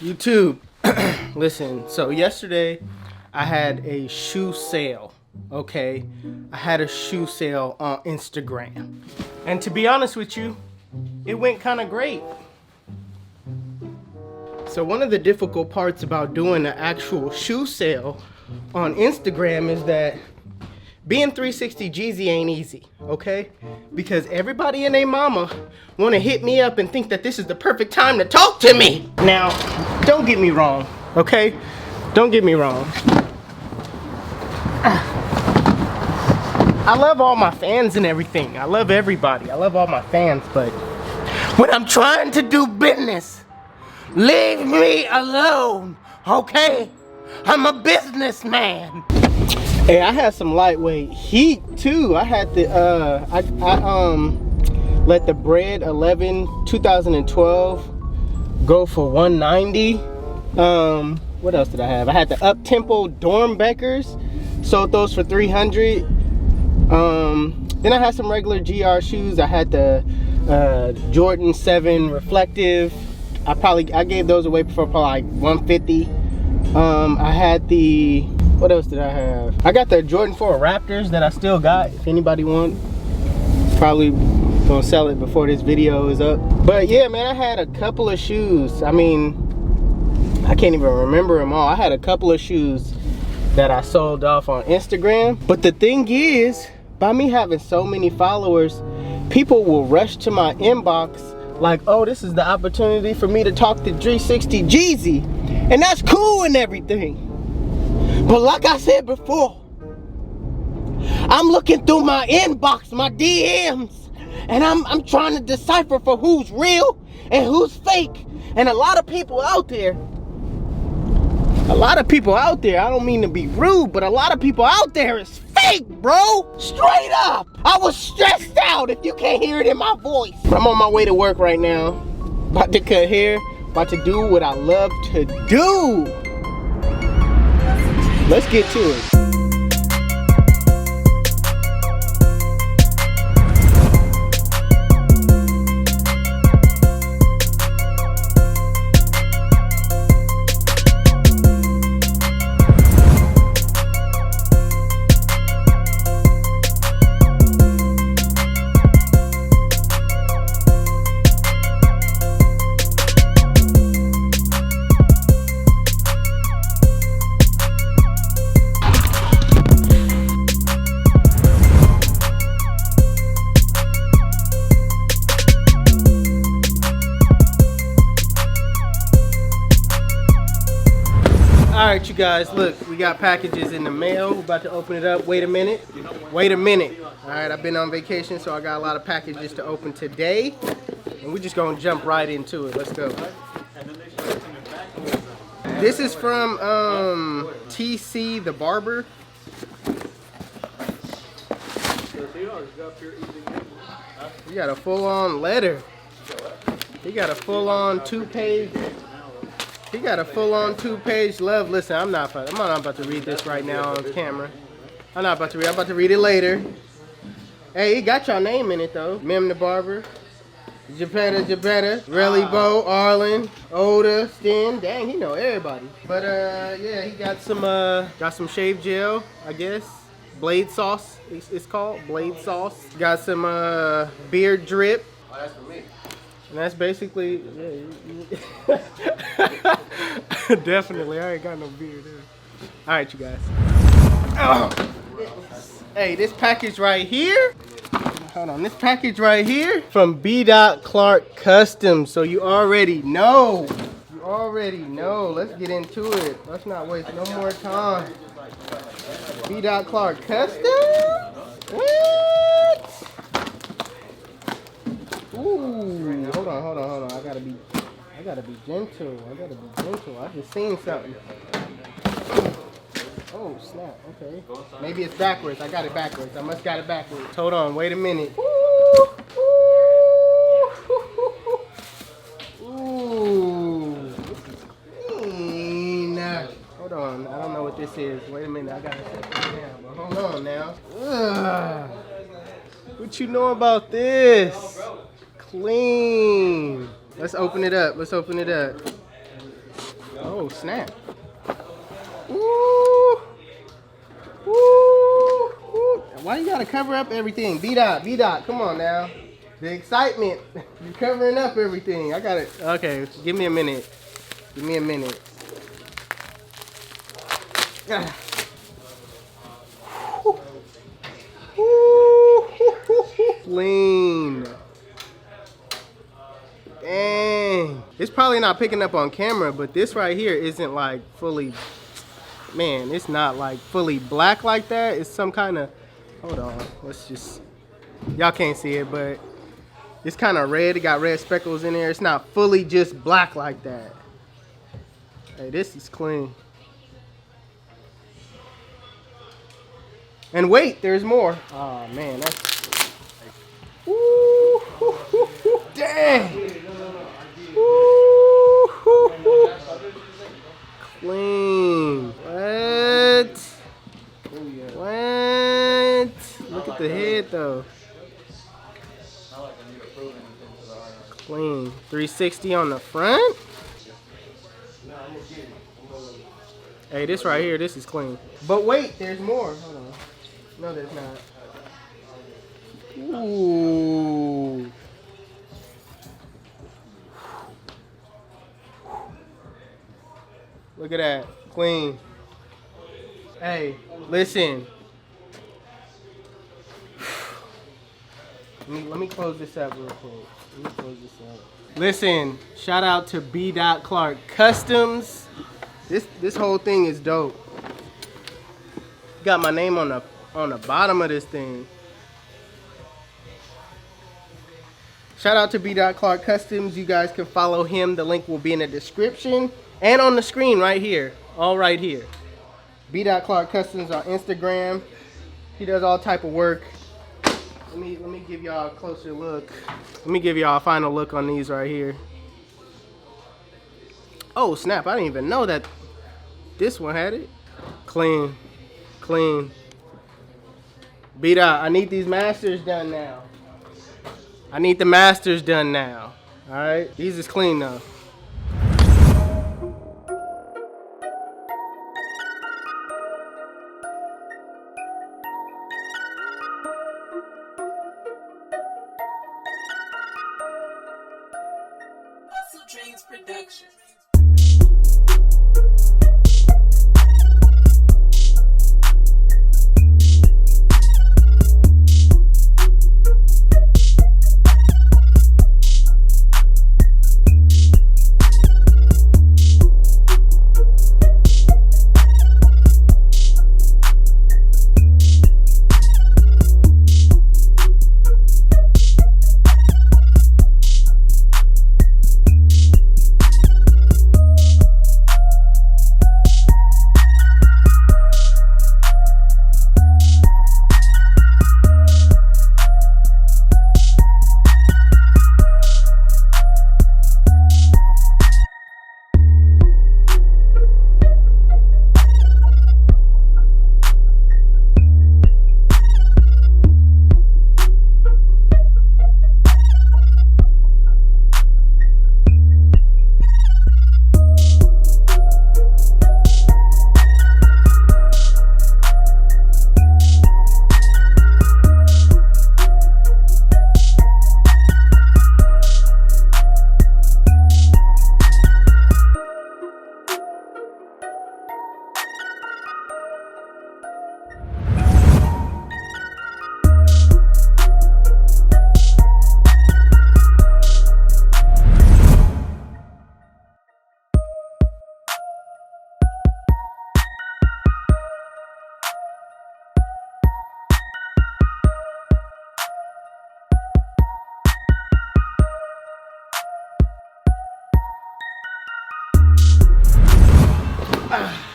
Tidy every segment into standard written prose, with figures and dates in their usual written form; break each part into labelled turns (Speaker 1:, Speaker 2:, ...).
Speaker 1: YouTube, listen, so yesterday I had a shoe sale, okay? I had a shoe sale on Instagram. And to be honest with you, it went kind of great. So one of the difficult parts about doing an actual shoe sale on Instagram is that being 360 Jeezy ain't easy, okay? Because everybody and their mama wanna hit me up and think that this is the perfect time to talk to me. Now, don't get me wrong, okay? Don't get me wrong. I love all my fans and everything. I love everybody. I love all my fans, but when I'm trying to do business, leave me alone, okay? I'm a businessman. Hey, I had some lightweight heat too. I had the I let the Bread 11 2012 go for 190. What else did I have? I had the Up Tempo Dornbeckers, sold those for 300. Then I had some regular GR shoes. I had the Jordan 7 Reflective. I gave those away for probably like 150. I had the, what else did I have? I got the Jordan 4 Raptors that I still got. If anybody wants, probably gonna sell it before this video is up. But yeah, man, I had a couple of shoes. I mean, I can't even remember them all. I had a couple of shoes that I sold off on Instagram. But the thing is, by me having so many followers, people will rush to my inbox like, oh, this is the opportunity for me to talk to 360 Jeezy. And that's cool and everything. But like I said before, I'm looking through my inbox, my DMs, and I'm trying to decipher for who's real and who's fake. And a lot of people out there, I don't mean to be rude, but a lot of people out there is fake, bro. Straight up. I was stressed out, if you can't hear it in my voice. I'm on my way to work right now. About to cut hair. About to do what I love to do. Let's get to it. Alright, you guys, look, we got packages in the mail. We're about to open it up. Wait a minute. Alright, I've been on vacation, so I got a lot of packages to open today. And we're just gonna jump right into it. Let's go. This is from TC the Barber. You got a full-on letter. He got a full-on two-page. He got a full-on two-page love. Listen, I'm not about to read this right now on camera. I'm about to read it later. Hey, he got your name in it though. Mem the Barber, Japetta, Relly Bo, Arlen, Oda, Stin. Dang, he know everybody. But yeah, he got some shave gel, I guess. Blade sauce, it's called Blade sauce. Got some beard drip. Oh, that's for me. And that's basically, yeah, definitely, I ain't got no beard there. Alright, you guys. Oh. Hey, this package right here, hold on, this package right here from B. Clark Customs. So you already know. Let's get into it. Let's not waste no more time. B. Clark Customs? What? Ooh, hold on. I gotta be gentle. I just seen something. Oh, snap. Okay. Maybe it's backwards. I got it backwards. I must got it backwards. Hold on. Wait a minute. Ooh. This is clean. Hold on. I don't know what this is. Wait a minute. I gotta set this down. But hold on now. Ugh. What you know about this? Clean. Let's open it up. Oh, snap. Ooh. Ooh. Ooh. Why you gotta cover up everything? B-Dot, come on now. The excitement. You're covering up everything. I got it. Okay, give me a minute. Give me a minute. Clean. Dang. It's probably not picking up on camera, but this right here isn't like fully, man, it's not like fully black like that. It's some kind of, hold on, let's just, y'all can't see it, but it's kind of red. It got red speckles in there. It's not fully just black like that. Hey, this is clean. And wait, there's more. Oh man, that's, ooh, dang. Ooh, clean. What? What? Look at the head though. Clean. 360 on the front. Hey, this right here, this is clean. But wait, there's more. Hold on. No, there's not. Ooh. Look at that. Clean. Hey, listen. Let me close this up real quick. Let me close this up. Listen, shout out to B. Clark Customs. This whole thing is dope. Got my name on the bottom of this thing. Shout out to B. Clark Customs. You guys can follow him. The link will be in the description and on the screen right here. All right here. B. Clark Customs on Instagram. He does all type of work. Let me give y'all a closer look. Let me give y'all a final look on these right here. Oh snap, I didn't even know that this one had it. Clean. Clean. I need these masters done now. I need the masters done now. Alright? These is clean though.
Speaker 2: HustleDreamProduction.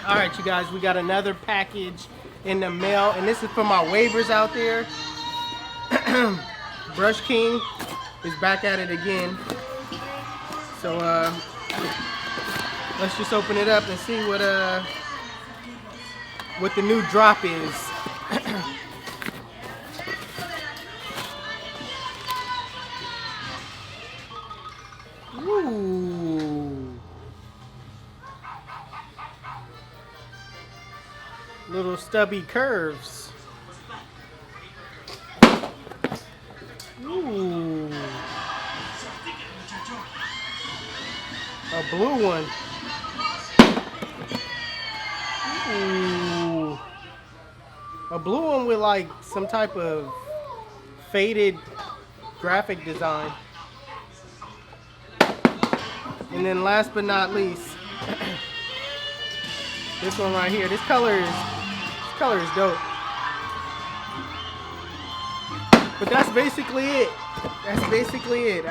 Speaker 1: All right, you guys, we got another package in the mail, and this is for my waivers out there. Brush King is back at it again. So let's just open it up and see what the new drop is. Ooh. stubby curves. Ooh. A blue one. Ooh. A blue one with like some type of faded graphic design. And then last but not least, this one right here. This color is dope. But that's basically it. That's basically it.